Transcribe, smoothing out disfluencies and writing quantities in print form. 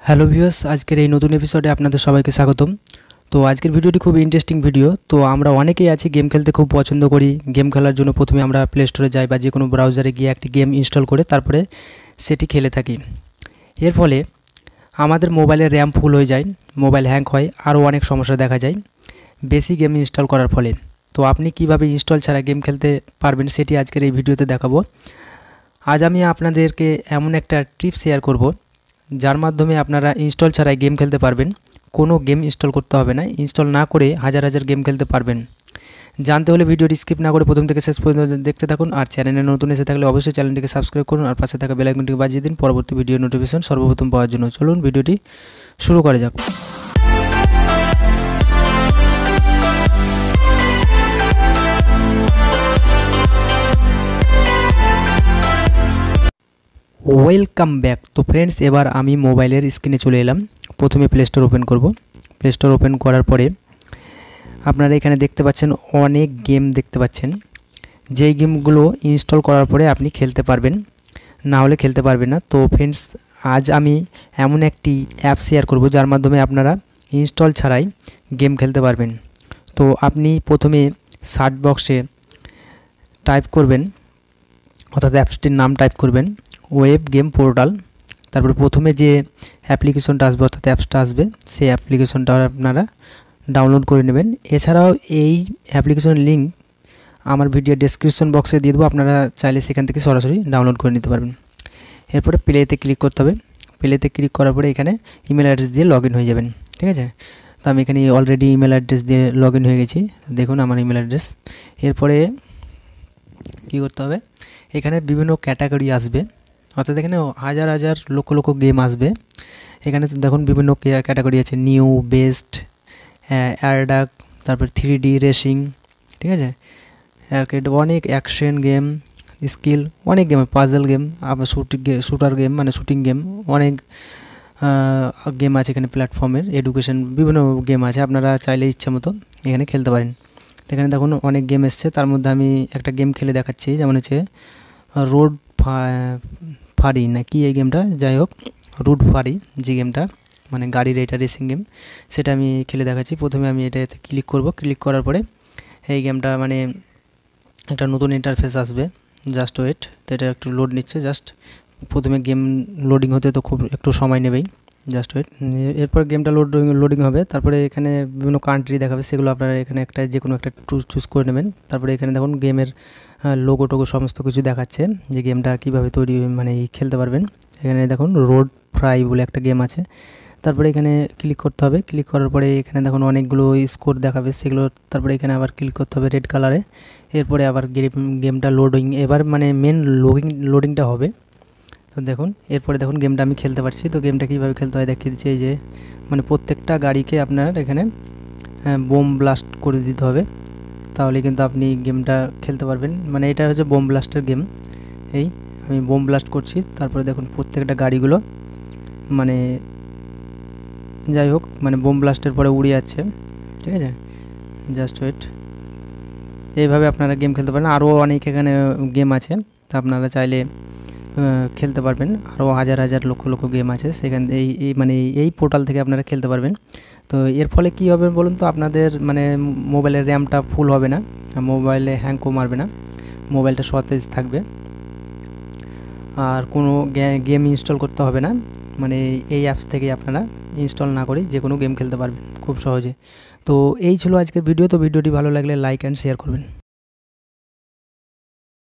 Hello viewers, আজকের এই নতুন এপিসোডে আপনাদের সবাইকে স্বাগতম। তো আজকের ভিডিওটি খুব ইন্টারেস্টিং ভিডিও। তো আমরা অনেকেই আছি গেম খেলতে খুব পছন্দ করি। গেম খেলার জন্য প্রথমে আমরা প্লে স্টোরে যাই বা যে কোনো ব্রাউজারে গিয়ে একটি গেম ইনস্টল করে তারপরে সেটি খেলে থাকি। এর ফলে আমাদের মোবাইলের র্যাম ফুল হয়ে যায়, মোবাইল হ্যাং হয়, আরও অনেক সমস্যা দেখা যায় বেশি গেম ইনস্টল করার ফলে। তো আপনি কিভাবে ইনস্টল ছাড়া গেম খেলতে পারবেন সেটি আজকের এই ভিডিওতে দেখাবো। আজ আমি আপনাদেরকে এমন একটা টিপস শেয়ার করব যার মাধ্যমে আপনারা ইনস্টল ছাড়াই গেম খেলতে পারবেন। কোনো গেম ইনস্টল করতে হবে না, ইনস্টল না করে হাজার হাজার গেম খেলতে পারবেন। জানতে হলে ভিডিওটি স্কিপ না করে প্রথম থেকে শেষ পর্যন্ত দেখতে থাকুন। আর চ্যানেলে নতুন এসে থাকলে অবশ্যই চ্যানেলটিকে সাবস্ক্রাইব করুন আর পাশে থাকা বেল আইকনটিকে বাজিয়ে দিন পরবর্তী ভিডিও নোটিফিকেশন সর্বপ্রথম পাওয়ার জন্য। চলুন ভিডিওটি শুরু করা যাক। Welcome back. তো ফ্রেন্ডস, এবার আমি মোবাইলের স্ক্রিনে চলে এলাম। প্রথমে প্লে স্টোর ওপেন করব। প্লে স্টোর ওপেন করার পরে আপনারা এখানে দেখতে পাচ্ছেন অনেক গেম দেখতে পাচ্ছেন, যেই গেমগুলো ইনস্টল করার পরে আপনি খেলতে পারবেন, না হলে খেলতে পারবেন না। তো ফ্রেন্ডস, আজ আমি এমন একটি অ্যাপ শেয়ার করব যার মাধ্যমে আপনারা ইনস্টল ছাড়াই গেম খেলতে পারবেন। তো আপনি প্রথমে সার্চ বক্সে টাইপ করবেন, অর্থাৎ অ্যাপসটির নাম টাইপ করবেন ওয়েব গেম পোর্টাল। তারপর প্রথমে যে অ্যাপ্লিকেশনটা আসবে অর্থাৎ অ্যাপসটা আসবে, সেই অ্যাপ্লিকেশনটা আপনারা ডাউনলোড করে নেবেন। এছাড়াও এই অ্যাপ্লিকেশনের লিঙ্ক আমার ভিডিও ডেসক্রিপশন বক্সে দিয়ে দেবো, আপনারা চাইলে সেখান থেকে সরাসরি ডাউনলোড করে নিতে পারবেন। এরপরে প্লেতে ক্লিক করতে হবে। প্লেতে ক্লিক করার পরে এখানে ইমেল অ্যাড্রেস দিয়ে লগ ইন হয়ে যাবেন, ঠিক আছে। তো আমি এখানে অলরেডি ইমেল অ্যাড্রেস দিয়ে লগ ইন হয়ে গেছি, দেখুন আমার ইমেল অ্যাড্রেস। এরপরে কী করতে হবে, এখানে বিভিন্ন ক্যাটাগরি আসবে, অর্থাৎ এখানে হাজার হাজার লক্ষ লক্ষ গেম আসবে। এখানে তো দেখুন বিভিন্ন ক্যাটাগরি আছে, নিউ, বেস্ট, অ্যারডাক, তারপর 3D রেসিং, ঠিক আছে, অ্যারকেড, অনেক অ্যাকশন গেম, স্কিল, অনেক গেম, পাজল গেম, আবার শুটার গেম মানে শুটিং গেম, অনেক গেম আছে এখানে প্ল্যাটফর্মের, এডুকেশন, বিভিন্ন গেম আছে। আপনারা চাইলে ইচ্ছা মতো এখানে খেলতে পারেন। এখানে দেখুন অনেক গেম এসছে, তার মধ্যে আমি একটা গেম খেলে দেখাচ্ছি, যেমন হচ্ছে রোড ফারি না কি এই গেমটা, যাই হোক রুট ফারি যে গেমটা মানে গাড়ির এটা রেসিং গেম, সেটা আমি খেলে দেখাচ্ছি। প্রথমে আমি এটাতে ক্লিক করব। ক্লিক করার পরে এই গেমটা মানে একটা নতুন ইন্টারফেস আসবে, জাস্ট ওয়েট। তো এটা একটু লোড নিচ্ছে, জাস্ট প্রথমে গেম লোডিং হতে তো খুব একটু সময় নেবেই, জাস্ট ওয়েট। এরপর গেমটা লোডিং হবে, তারপরে এখানে বিভিন্ন কান্ট্রি দেখাবে, সেগুলো আপনারা এখানে একটা যে কোনো একটা চুজ করে নেবেন। তারপরে এখানে দেখুন গেমের লোগো টোগো সমস্ত কিছু দেখাচ্ছে যে গেমটা কীভাবে তৈরি মানে খেলতে পারবেন। এখানে দেখুন রোড ফ্রাই বলে একটা গেম আছে। তারপরে এখানে ক্লিক করতে হবে। ক্লিক করার পরে এখানে দেখুন অনেকগুলো স্কোর দেখাবে, সেগুলো তারপরে এখানে আবার ক্লিক করতে হবে রেড কালারে। এরপরে আবার গেমটা লোডিং, এবার মানে মেন লোডিংটা হবে। তো দেখুন এরপরে দেখুন গেমটা আমি খেলতে পারছি। তো গেমটা কীভাবে খেলতে হয় দেখিয়ে দিচ্ছি। এই যে মানে প্রত্যেকটা গাড়িকে আপনার এখানে বোম ব্লাস্ট করে দিতে হবে, তাহলে কিন্তু আপনি গেমটা খেলতে পারবেন। মানে এটা হচ্ছে বোম ব্লাস্টের গেম। এই আমি বোম ব্লাস্ট করছি, তারপরে দেখুন প্রত্যেকটা গাড়িগুলো মানে যাই হোক মানে বোম ব্লাস্টের পরে উড়ে যাচ্ছে, ঠিক আছে, জাস্ট ওয়েট। এইভাবে আপনারা গেম খেলতে পারেন। আরও অনেক এখানে গেম আছে, তা আপনারা চাইলে খেলতে পারবেন। আরও হাজার হাজার লক্ষ লক্ষ গেম আছে সেখান এই মানে এই পোর্টাল থেকে আপনারা খেলতে পারবেন। তো এর ফলে কী হবে বলুন তো, আপনাদের মানে মোবাইলের র্যামটা ফুল হবে না, মোবাইলে হ্যাংও মারবে না, মোবাইলটা সতেজ থাকবে, আর কোনো গেম ইনস্টল করতে হবে না। মানে এই অ্যাপস থেকে আপনারা ইনস্টল না করেই যে কোনো গেম খেলতে পারবেন খুব সহজে। তো এই ছিল আজকের ভিডিও। তো ভিডিওটি ভালো লাগলে লাইক অ্যান্ড শেয়ার করবেন।